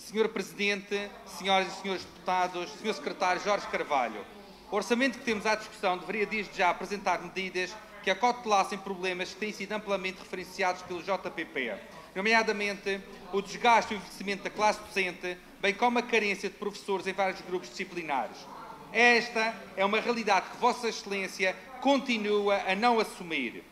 Sr. Presidente, Senhoras e Senhores Deputados, Sr. Secretário Jorge Carvalho, o orçamento que temos à discussão deveria desde já apresentar medidas que acautelassem problemas que têm sido amplamente referenciados pelo JPP, nomeadamente o desgaste e o envelhecimento da classe docente, bem como a carência de professores em vários grupos disciplinares. Esta é uma realidade que Vossa Excelência continua a não assumir.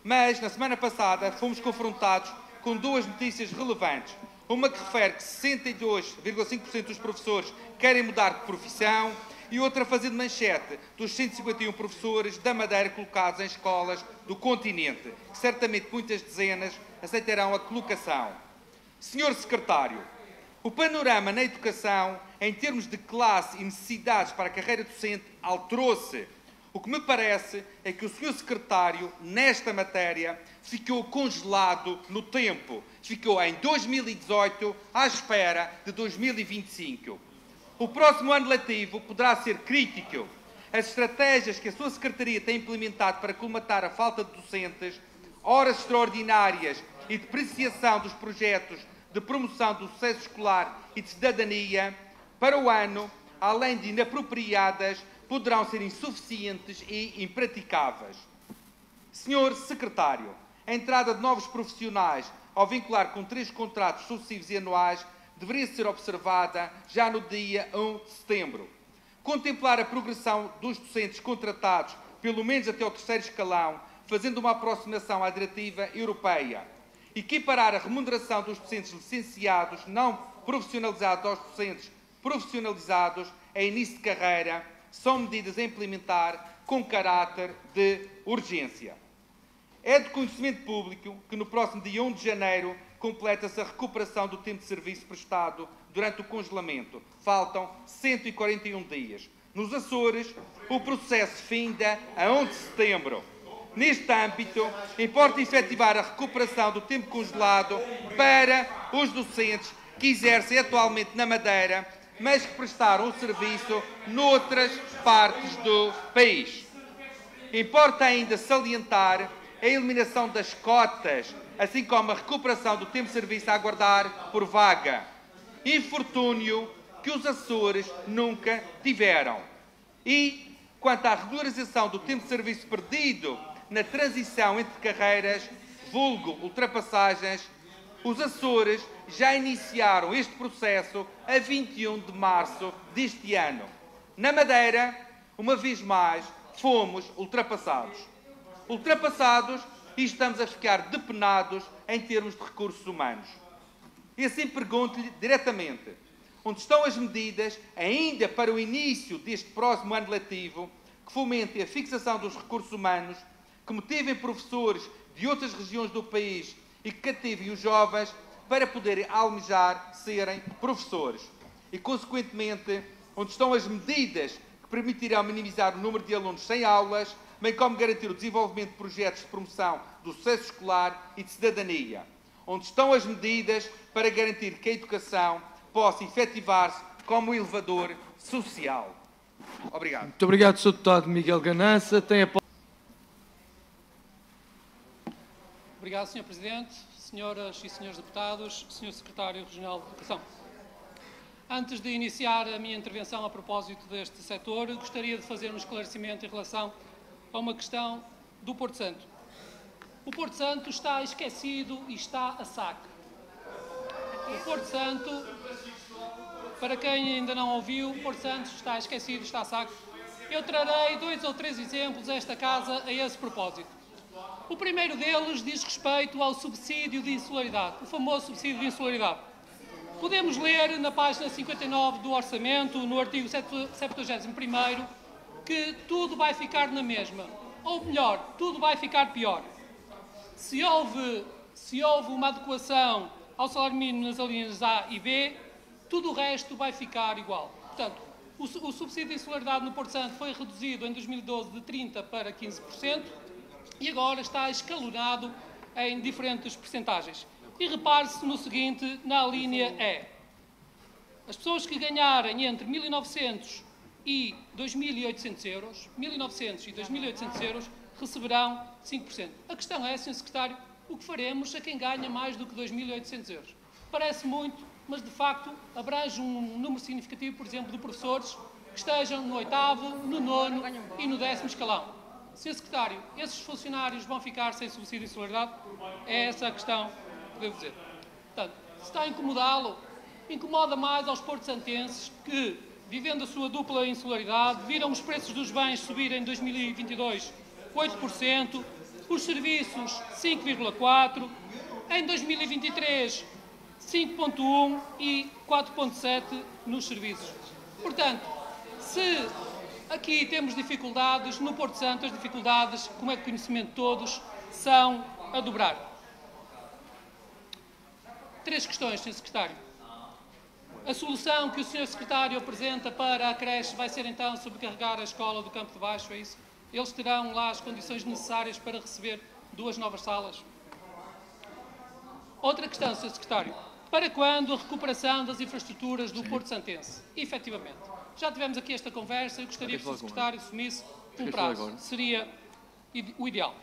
Mas, na semana passada, fomos confrontados com duas notícias relevantes. Uma que refere que 62,5% dos professores querem mudar de profissão e outra fazendo manchete dos 151 professores da Madeira colocados em escolas do continente, que certamente muitas dezenas aceitarão a colocação. Senhor Secretário, o panorama na educação, em termos de classe e necessidades para a carreira docente, alterou-se. O que me parece é que o Sr. Secretário, nesta matéria, ficou congelado no tempo. Ficou em 2018 à espera de 2025. O próximo ano letivo poderá ser crítico. As estratégias que a sua Secretaria tem implementado para colmatar a falta de docentes, horas extraordinárias e depreciação dos projetos de promoção do sucesso escolar e de cidadania, para o ano, além de inapropriadas, poderão ser insuficientes e impraticáveis. Senhor Secretário, a entrada de novos profissionais, ao vincular com 3 contratos sucessivos e anuais, deveria ser observada já no dia 1 de setembro. Contemplar a progressão dos docentes contratados, pelo menos até ao 3º escalão, fazendo uma aproximação à diretiva europeia. Equiparar a remuneração dos docentes licenciados não profissionalizados aos docentes profissionalizados a início de carreira são medidas a implementar com caráter de urgência. É de conhecimento público que no próximo dia 1 de janeiro completa-se a recuperação do tempo de serviço prestado durante o congelamento. Faltam 141 dias. Nos Açores, o processo finda a 1 de setembro. Neste âmbito, importa efetivar a recuperação do tempo congelado para os docentes que exercem atualmente na Madeira, mas que prestaram o serviço noutras partes do país. Importa ainda salientar a eliminação das cotas, assim como a recuperação do tempo de serviço a aguardar por vaga. Infortúnio que os Açores nunca tiveram. E, quanto à regularização do tempo de serviço perdido na transição entre carreiras, vulgo ultrapassagens, os Açores já iniciaram este processo a 21 de março deste ano. Na Madeira, uma vez mais, fomos ultrapassados. Ultrapassados e estamos a ficar depenados em termos de recursos humanos. E assim pergunto-lhe diretamente, onde estão as medidas, ainda para o início deste próximo ano letivo, que fomentem a fixação dos recursos humanos, que motivem professores de outras regiões do país e que cativem os jovens para poderem almejar serem professores. E, consequentemente, onde estão as medidas que permitirão minimizar o número de alunos sem aulas, bem como garantir o desenvolvimento de projetos de promoção do sucesso escolar e de cidadania. Onde estão as medidas para garantir que a educação possa efetivar-se como elevador social. Obrigado. Muito obrigado, Sr. Deputado Miguel Ganassa. Tem a palavra. Obrigado, Sr. Presidente, Senhoras e Senhores Deputados, Sr. Secretário Regional de Educação. Antes de iniciar a minha intervenção a propósito deste setor, gostaria de fazer um esclarecimento em relação a uma questão do Porto Santo. O Porto Santo está esquecido e está a saque. O Porto Santo, para quem ainda não ouviu, o Porto Santo está esquecido e está a saque. Eu trarei 2 ou 3 exemplos a esta casa a esse propósito. O primeiro deles diz respeito ao subsídio de insularidade, o famoso subsídio de insularidade. Podemos ler na página 59 do Orçamento, no artigo 71º, que tudo vai ficar na mesma. Ou melhor, tudo vai ficar pior. Se houve uma adequação ao salário mínimo nas alíneas A e B, tudo o resto vai ficar igual. Portanto, o subsídio de insularidade no Porto Santo foi reduzido em 2012 de 30% para 15%, e agora está escalonado em diferentes percentagens. E repare-se no seguinte, na linha E. As pessoas que ganharem entre 1.900 e 2.800 euros, 1.900 e 2.800 euros, receberão 5%. A questão é, Sr. Secretário, o que faremos a quem ganha mais do que 2.800 euros? Parece muito, mas de facto abrange um número significativo, por exemplo, de professores que estejam no 8º, no 9º e no 10º escalão. Sr. Secretário, esses funcionários vão ficar sem subsídio de insularidade? É essa a questão que devo dizer. Portanto, se está a incomodá-lo, incomoda mais aos porto-santenses que, vivendo a sua dupla insularidade, viram os preços dos bens subir em 2022 8%, os serviços 5,4%, em 2023 5,1% e 4,7% nos serviços. Portanto, se aqui temos dificuldades, no Porto Santo as dificuldades, como é de conhecimento de todos, são a dobrar. 3 questões, Sr. Secretário. A solução que o Sr. Secretário apresenta para a creche vai ser então sobrecarregar a escola do Campo de Baixo, é isso? Eles terão lá as condições necessárias para receber 2 novas salas? Outra questão, Sr. Secretário. Para quando a recuperação das infraestruturas do Porto Santense? Efetivamente. Já tivemos aqui esta conversa e gostaria que o Sr. Secretário assumisse um prazo. Seria o ideal.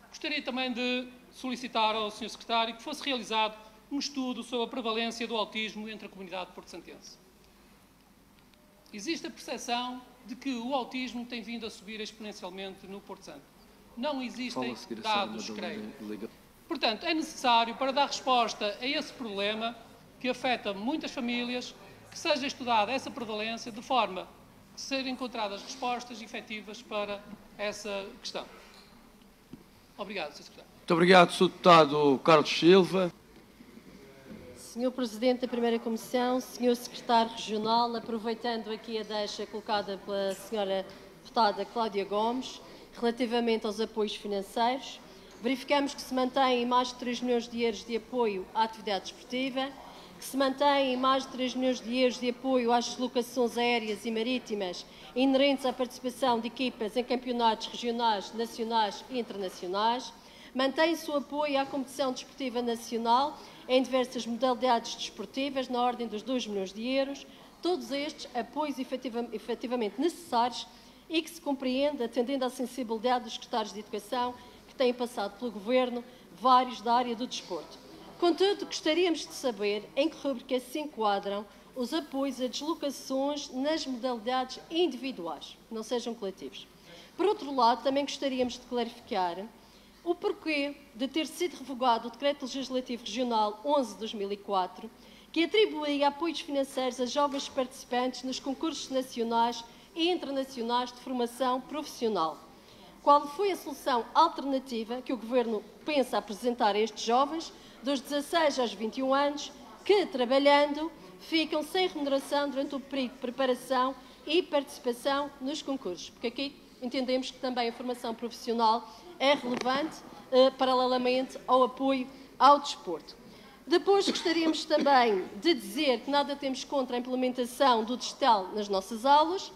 Gostaria também de solicitar ao Sr. Secretário que fosse realizado um estudo sobre a prevalência do autismo entre a comunidade porto-santense. Existe a percepção de que o autismo tem vindo a subir exponencialmente no Porto Santo. Não existem dados, creio. Portanto, é necessário, para dar resposta a esse problema que afeta muitas famílias, que seja estudada essa prevalência de forma a serem encontradas respostas efetivas para essa questão. Obrigado, Sr. Secretário. Muito obrigado, Sr. Deputado Carlos Silva. Sr. Presidente da Primeira Comissão, Sr. Secretário Regional, aproveitando aqui a deixa colocada pela Sra. Deputada Cláudia Gomes, relativamente aos apoios financeiros, verificamos que se mantém mais de 3 milhões de euros de apoio à atividade desportiva, que se mantém mais de 3 milhões de euros de apoio às deslocações aéreas e marítimas inerentes à participação de equipas em campeonatos regionais, nacionais e internacionais, mantém-se o apoio à competição desportiva nacional em diversas modalidades desportivas, na ordem dos 2 milhões de euros, todos estes apoios efetivamente necessários e que se compreende atendendo à sensibilidade dos secretários de Educação que têm passado pelo Governo, vários da área do desporto. Contudo, gostaríamos de saber em que rubrica se enquadram os apoios a deslocações nas modalidades individuais, que não sejam coletivos. Por outro lado, também gostaríamos de clarificar o porquê de ter sido revogado o Decreto Legislativo Regional 11 de 2004, que atribuía apoios financeiros a jovens participantes nos concursos nacionais e internacionais de formação profissional. Qual foi a solução alternativa que o Governo pensa apresentar a estes jovens, dos 16 aos 21 anos, que, trabalhando, ficam sem remuneração durante o período de preparação e participação nos concursos? Porque aqui entendemos que também a formação profissional é relevante, paralelamente ao apoio ao desporto. Depois gostaríamos também de dizer que nada temos contra a implementação do digital nas nossas aulas,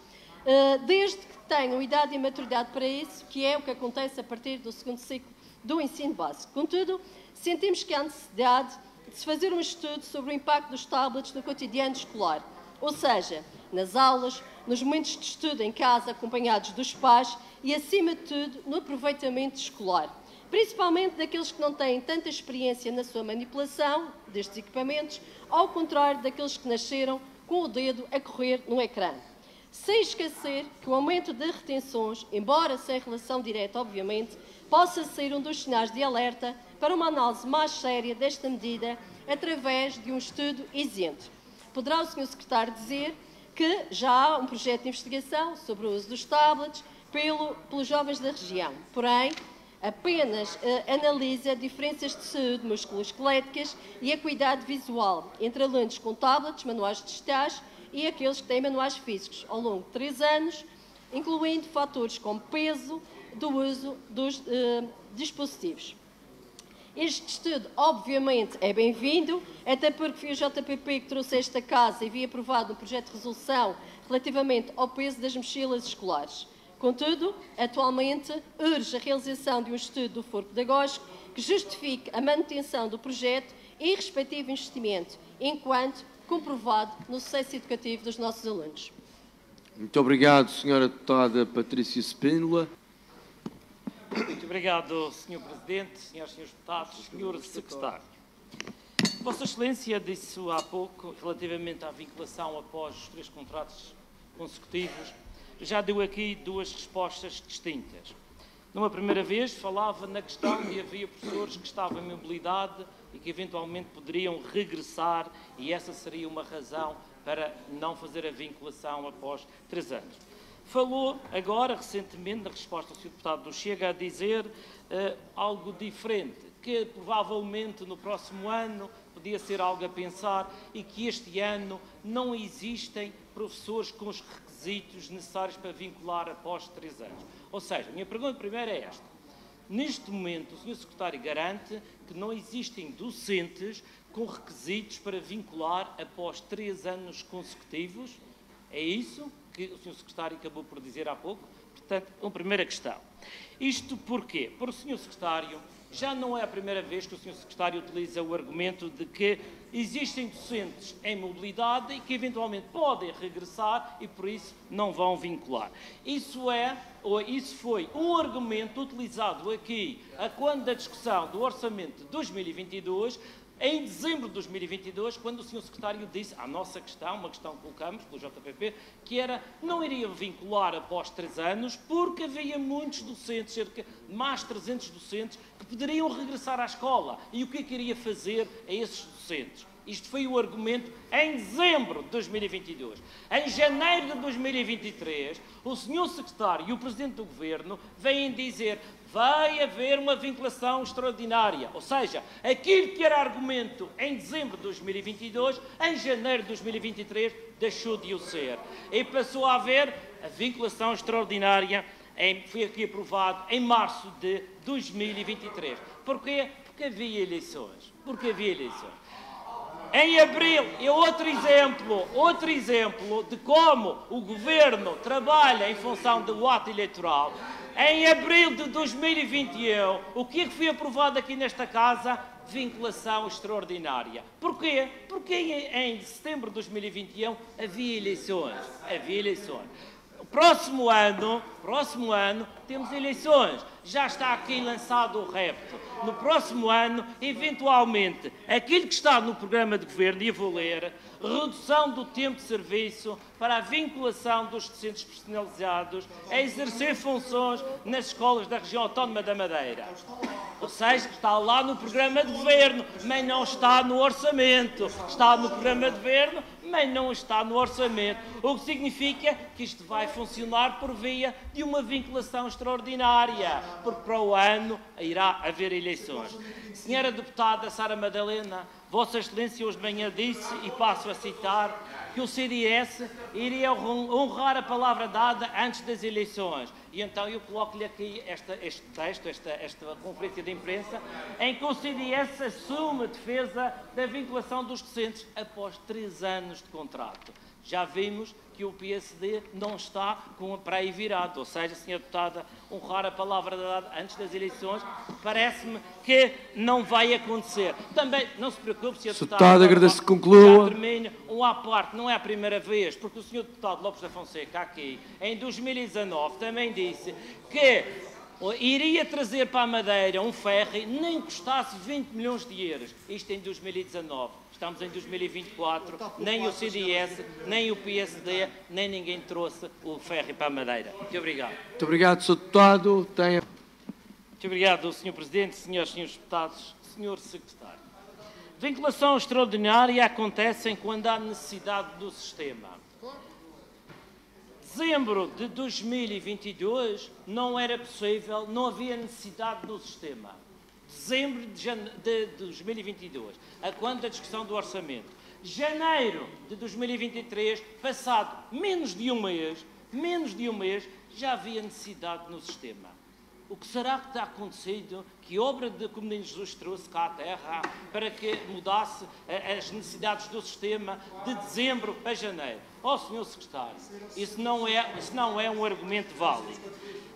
desde que tenham idade e maturidade para isso, que é o que acontece a partir do 2º ciclo do ensino básico. Contudo, sentimos que há necessidade de se fazer um estudo sobre o impacto dos tablets no cotidiano escolar, ou seja, nas aulas, nos momentos de estudo em casa, acompanhados dos pais e, acima de tudo, no aproveitamento escolar, principalmente daqueles que não têm tanta experiência na sua manipulação destes equipamentos, ao contrário daqueles que nasceram com o dedo a correr no ecrã. Sem esquecer que o aumento de retenções, embora sem relação direta, obviamente, possa ser um dos sinais de alerta para uma análise mais séria desta medida através de um estudo isento. Poderá o Sr. Secretário dizer que já há um projeto de investigação sobre o uso dos tablets pelos jovens da região, porém, apenas analisa diferenças de saúde musculoesqueléticas e acuidade visual entre alunos com tablets, manuais digitais e aqueles que têm manuais físicos ao longo de 3 anos, incluindo fatores como peso do uso dos dispositivos. Este estudo, obviamente, é bem-vindo, até porque foi o JPP que trouxe a esta casa e havia aprovado um projeto de resolução relativamente ao peso das mochilas escolares. Contudo, atualmente, urge a realização de um estudo do foro pedagógico que justifique a manutenção do projeto e respectivo investimento, enquanto comprovado no sucesso educativo dos nossos alunos. Muito obrigado, Sra. Deputada Patrícia Spínola. Muito obrigado, Sr. Presidente, Srs. e Srs. Deputados, Sr. Secretário. Vossa Excelência disse há pouco, relativamente à vinculação após os 3 contratos consecutivos, já deu aqui 2 respostas distintas. Numa primeira vez, falava na questão de havia professores que estavam em mobilidade e que eventualmente poderiam regressar, e essa seria uma razão para não fazer a vinculação após 3 anos. Falou agora, recentemente, na resposta ao Sr. Deputado do Chega, a dizer algo diferente, que provavelmente no próximo ano podia ser algo a pensar e que este ano não existem professores com os requisitos necessários para vincular após 3 anos. Ou seja, a minha pergunta primeira é esta. Neste momento, o Sr. Secretário garante que não existem docentes com requisitos para vincular após 3 anos consecutivos? É isso que o Sr. Secretário acabou por dizer há pouco? Portanto, uma primeira questão. Isto porquê? Porque o Sr. Secretário já não é a primeira vez que o Sr. Secretário utiliza o argumento de que existem docentes em mobilidade e que eventualmente podem regressar e por isso não vão vincular. Isso foi um argumento utilizado aqui quando da discussão do Orçamento de 2022, em dezembro de 2022, quando o Sr. Secretário disse à nossa questão, uma questão que colocamos pelo JPP, que era não iria vincular após 3 anos porque havia muitos docentes, cerca de mais 300 docentes, que poderiam regressar à escola. E o que é que iria fazer a esses docentes? Isto foi o argumento em dezembro de 2022. Em janeiro de 2023, o Sr. Secretário e o Presidente do Governo vêm dizer vai haver uma vinculação extraordinária. Ou seja, aquilo que era argumento em dezembro de 2022, em janeiro de 2023, deixou de o ser. E passou a haver a vinculação extraordinária, foi aqui aprovado em março de 2023. Porquê? Porque havia eleições. Em abril, outro exemplo de como o Governo trabalha em função do ato eleitoral. Em abril de 2021, o que é que foi aprovado aqui nesta Casa? Vinculação extraordinária. Porquê? Porque em setembro de 2021 havia eleições. Próximo ano temos eleições. Já está aqui lançado o repto. No próximo ano, eventualmente, aquilo que está no programa de governo, e eu vou ler, redução do tempo de serviço para a vinculação dos docentes personalizados a exercer funções nas escolas da região autónoma da Madeira. Ou seja, está lá no programa de governo, mas não está no orçamento. Está no programa de governo, mas não está no orçamento. O que significa que isto vai funcionar por via de uma vinculação extraordinária, porque para o ano irá haver eleições. Senhora Deputada Sara Madalena, Vossa Excelência hoje de manhã disse, e passo a citar, que o CDS iria honrar a palavra dada antes das eleições. E então eu coloco-lhe aqui este texto, esta conferência de imprensa, em que o CDS assume a defesa da vinculação dos docentes após 3 anos de contrato. Já vimos que o PSD não está para aí virado, ou seja, Sra. Deputada, honrar a palavra dada antes das eleições, parece-me que não vai acontecer. Também, não se preocupe, Sra. Deputada, agradeço que conclua. Já termino, à parte, não é a primeira vez, porque o Sr. Deputado Lopes da Fonseca, aqui, em 2019, também disse que iria trazer para a Madeira um ferry, nem custasse 20 milhões de euros. Isto em 2019. Estamos em 2024, nem o CDS, nem o PSD, nem ninguém trouxe o ferry para a Madeira. Muito obrigado. Muito obrigado, Sr. Deputado. Muito obrigado, Sr. Presidente, Srs. Deputados, Sr. Secretário. Vinculação extraordinária acontece quando há necessidade do sistema. Dezembro de 2022 não era possível, não havia necessidade do sistema. Dezembro de 2022, a quando da discussão do orçamento. Janeiro de 2023, passado menos de um mês, já havia necessidade no sistema. O que será que está acontecido? Que obra de Comunidade de Jesus trouxe cá à Terra para que mudasse as necessidades do sistema de dezembro a janeiro? Sr. Secretário, isso não é um argumento válido.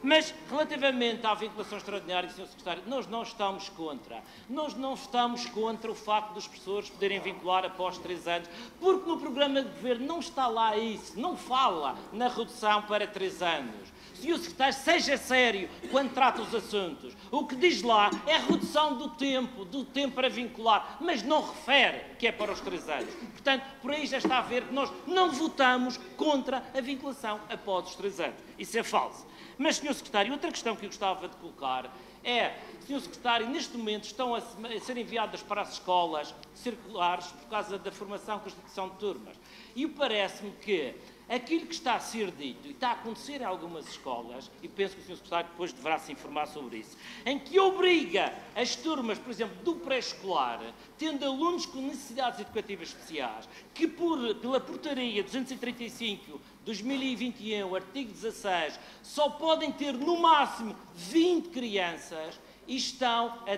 Mas, relativamente à vinculação extraordinária, Sr. Secretário, nós não estamos contra. Nós não estamos contra o facto dos professores poderem vincular após 3 anos, porque no programa de governo não está lá isso, não fala na redução para 3 anos. Sr. Secretário, seja sério quando trata os assuntos. O que diz lá é a redução do tempo para vincular, mas não refere que é para os 3 anos. Portanto, por aí já está a ver que nós não votamos contra a vinculação após os 3 anos. Isso é falso. Mas, Sr. Secretário, outra questão que eu gostava de colocar é, Sr. Secretário, neste momento estão a ser enviadas para as escolas circulares por causa da formação e constituição de turmas. E parece-me que aquilo que está a ser dito e está a acontecer em algumas escolas, e penso que o Sr. Secretário depois deverá se informar sobre isso, em que obriga as turmas, por exemplo, do pré-escolar, tendo alunos com necessidades educativas especiais, que pela portaria 235/2021, artigo 16, só podem ter no máximo 20 crianças e estão a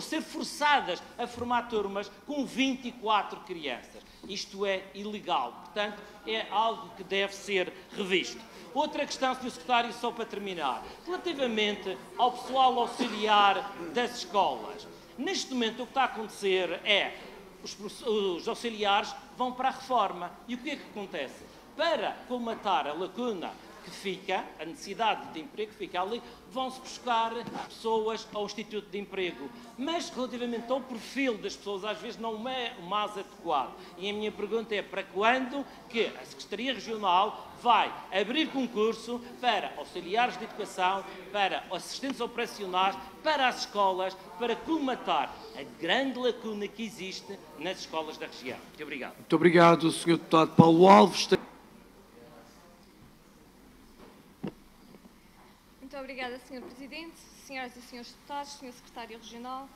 ser forçadas a formar turmas com 24 crianças. Isto é ilegal, portanto, é algo que deve ser revisto. Outra questão, Sr. Secretário, só para terminar, relativamente ao pessoal auxiliar das escolas. Neste momento, o que está a acontecer é os auxiliares vão para a reforma. E o que é que acontece? Para colmatar a lacuna que fica, a necessidade de emprego que fica ali, vão-se buscar pessoas ao Instituto de Emprego. Mas, relativamente ao perfil das pessoas, às vezes não é o mais adequado. E a minha pergunta é para quando que a Secretaria Regional vai abrir concurso para auxiliares de educação, para assistentes operacionais, para as escolas, para colmatar a grande lacuna que existe nas escolas da região. Muito obrigado. Muito obrigado, Sr. Deputado Paulo Alves. Muito obrigada, Sr. Presidente, Senhoras e Senhores Deputados, Sr. Secretário Regional.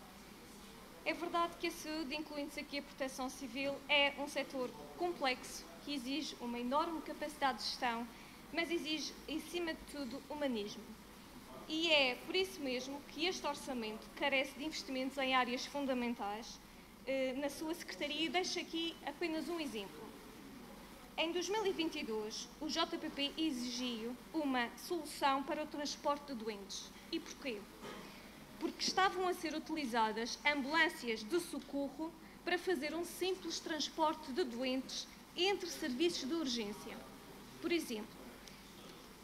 É verdade que a saúde, incluindo-se aqui a proteção civil, é um setor complexo que exige uma enorme capacidade de gestão, mas exige, em cima de tudo, humanismo. E é por isso mesmo que este orçamento carece de investimentos em áreas fundamentais na sua Secretaria, e deixo aqui apenas um exemplo. Em 2022, o JPP exigiu uma solução para o transporte de doentes. E porquê? Porque estavam a ser utilizadas ambulâncias de socorro para fazer um simples transporte de doentes entre serviços de urgência. Por exemplo,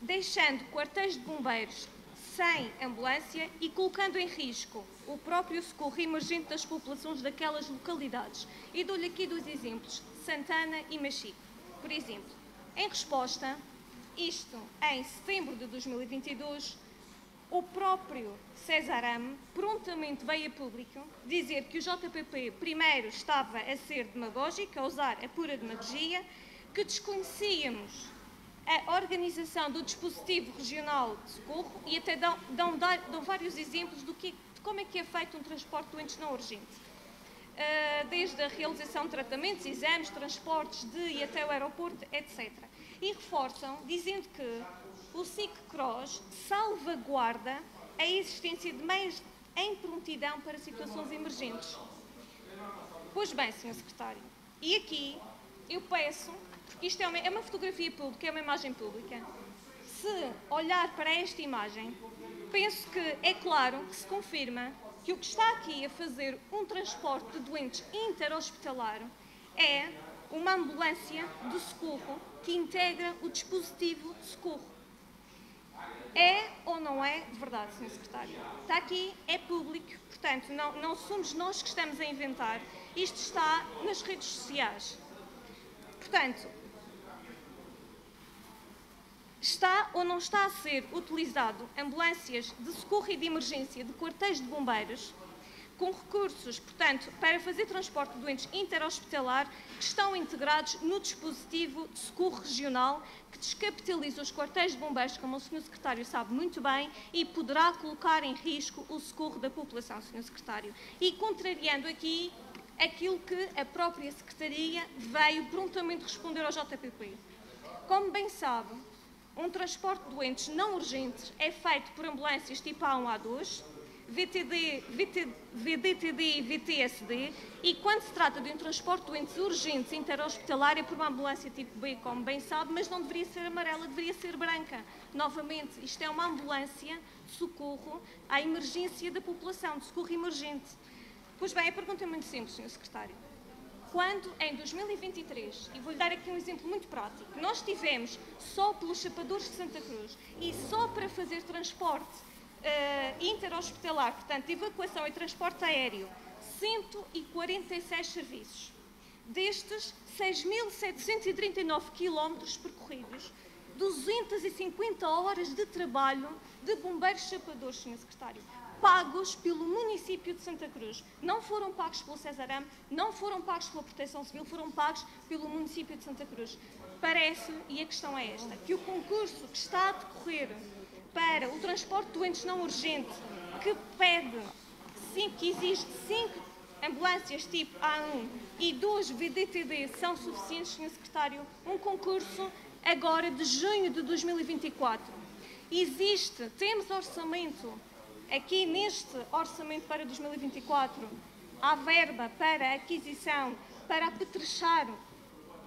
deixando quartéis de bombeiros sem ambulância e colocando em risco o próprio socorro emergente das populações daquelas localidades. E dou-lhe aqui 2 exemplos, Santana e Machico. Por exemplo, em resposta, isto em setembro de 2022, o próprio Cesarame prontamente veio a público dizer que o JPP primeiro estava a ser demagógico, a usar a pura demagogia, que desconhecíamos a organização do dispositivo regional de socorro e até dão vários exemplos de como é que é feito um transporte de doentes não urgente. Desde a realização de tratamentos, exames, transportes de e até o aeroporto, etc. E reforçam, dizendo que o SIC-CROSS salvaguarda a existência de meios em prontidão para situações emergentes. Pois bem, Sr. Secretário, e aqui eu peço, porque isto é uma fotografia pública, é uma imagem pública, se olhar para esta imagem, penso que é claro que se confirma que o que está aqui a fazer um transporte de doentes interhospitalar é uma ambulância de socorro que integra o dispositivo de socorro. É ou não é verdade, Sr. Secretário? Está aqui, é público, portanto, não somos nós que estamos a inventar. Isto está nas redes sociais. Portanto, está ou não está a ser utilizado ambulâncias de socorro e de emergência de quartéis de bombeiros com recursos, portanto, para fazer transporte de doentes interhospitalar que estão integrados no dispositivo de socorro regional que descapitaliza os quartéis de bombeiros, como o Sr. Secretário sabe muito bem, e poderá colocar em risco o socorro da população, Sr. Secretário. E contrariando aqui aquilo que a própria Secretaria veio prontamente responder ao JPP. Como bem sabe, um transporte de doentes não urgentes é feito por ambulâncias tipo A1, A2, VDTD e VTSD, e quando se trata de um transporte de doentes urgentes interhospitalar é por uma ambulância tipo B, como bem sabe, mas não deveria ser amarela, deveria ser branca. Novamente, isto é uma ambulância de socorro à emergência da população, de socorro emergente. Pois bem, a pergunta é muito simples, Sr. Secretário. quando em 2023, e vou-lhe dar aqui um exemplo muito prático, nós tivemos só pelos chapadores de Santa Cruz e só para fazer transporte interhospitalar, portanto, evacuação e transporte aéreo, 146 serviços. Destes, 6.739 quilómetros percorridos, 250 horas de trabalho de bombeiros chapadores, Sr. Secretário, pagos pelo município de Santa Cruz. Não foram pagos pelo Cesarame, não foram pagos pela Proteção Civil, foram pagos pelo município de Santa Cruz. Parece, e a questão é esta, que o concurso que está a decorrer para o transporte de doentes não urgente, que exige 5 ambulâncias tipo A1 e 2 VDTD são suficientes, Sr. Secretário? Um concurso agora de junho de 2024. Temos orçamento, aqui neste orçamento para 2024, há verba para aquisição, para apetrechar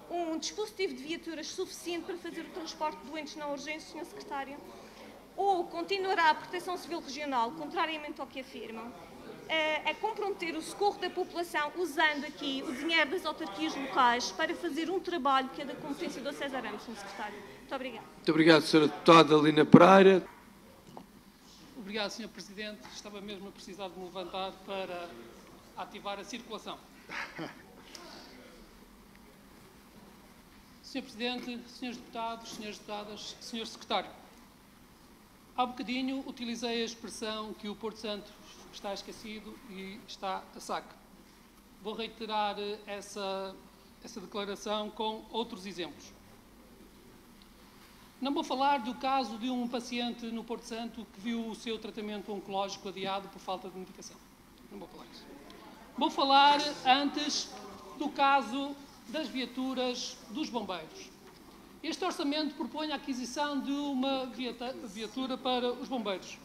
um dispositivo de viaturas suficiente para fazer o transporte de doentes não urgentes, Sr. Secretário? Ou continuará a Proteção Civil Regional, contrariamente ao que afirmam, a comprometer o socorro da população usando aqui o dinheiro das autarquias locais para fazer um trabalho que é da competência do Cesarame, Sr. Secretário? Muito obrigada. Muito obrigado, Sra. Deputada Lina Pereira. Obrigado, Sr. Presidente. Estava mesmo a precisar de me levantar para ativar a circulação. Sr. Presidente, Srs. Deputados, Sras. Deputadas, Sr. Secretário, há bocadinho utilizei a expressão que o Porto Santo está esquecido e está a saque. Vou reiterar essa declaração com outros exemplos. Não vou falar do caso de um paciente no Porto Santo que viu o seu tratamento oncológico adiado por falta de medicação. Não vou falar isso. Vou falar antes do caso das viaturas dos bombeiros. Este orçamento propõe a aquisição de uma viatura para os bombeiros.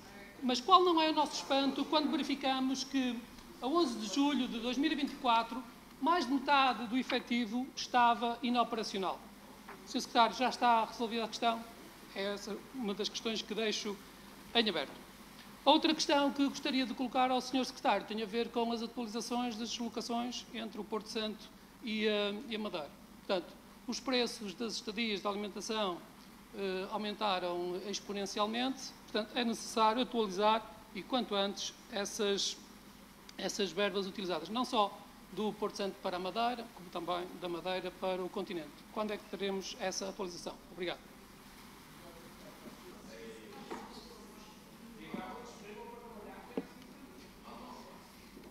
Mas qual não é o nosso espanto quando verificamos que, a 11 de julho de 2024, mais de metade do efetivo estava inoperacional? Sr. Secretário, já está resolvida a questão? É essa uma das questões que deixo em aberto. Outra questão que gostaria de colocar ao Sr. Secretário tem a ver com as atualizações das deslocações entre o Porto Santo e a Madeira. Portanto, os preços das estadias de alimentação aumentaram exponencialmente, portanto, é necessário atualizar e, quanto antes, essas verbas utilizadas, não só do Porto Santo para a Madeira, como também da Madeira para o continente. Quando é que teremos essa atualização? Obrigado.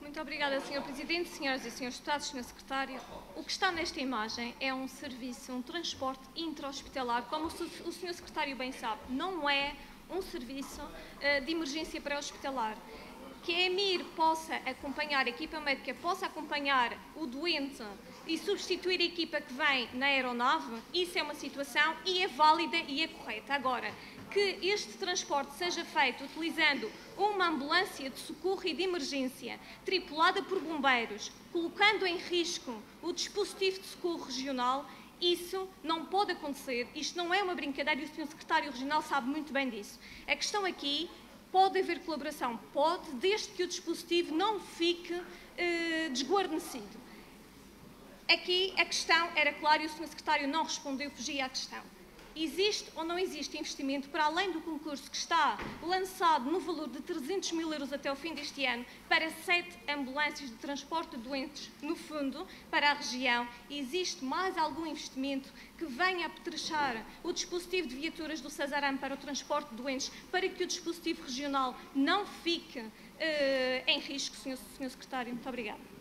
Muito obrigada, Sr. Presidente, Senhoras e Srs. Deputados, Sr. Secretário. O que está nesta imagem é um serviço, um transporte intra-hospitalar, como o Sr. Secretário bem sabe, não é um serviço de emergência pré-hospitalar. Que a EMIR possa acompanhar, a equipa médica possa acompanhar o doente e substituir a equipa que vem na aeronave, isso é uma situação e é válida e é correta. Agora, que este transporte seja feito utilizando uma ambulância de socorro e de emergência tripulada por bombeiros, colocando em risco o dispositivo de socorro regional, isso não pode acontecer. Isto não é uma brincadeira e o Sr. Secretário Regional sabe muito bem disso. A questão aqui, pode haver colaboração, pode, desde que o dispositivo não fique desguarnecido. Aqui a questão era clara e o Sr. Secretário não respondeu, fugia à questão. Existe ou não existe investimento para além do concurso que está lançado no valor de 300 mil euros até ao fim deste ano para 7 ambulâncias de transporte de doentes no fundo para a região? Existe mais algum investimento que venha a apetrechar o dispositivo de viaturas do Cesarame para o transporte de doentes para que o dispositivo regional não fique em risco, Sr. Secretário? Muito obrigada.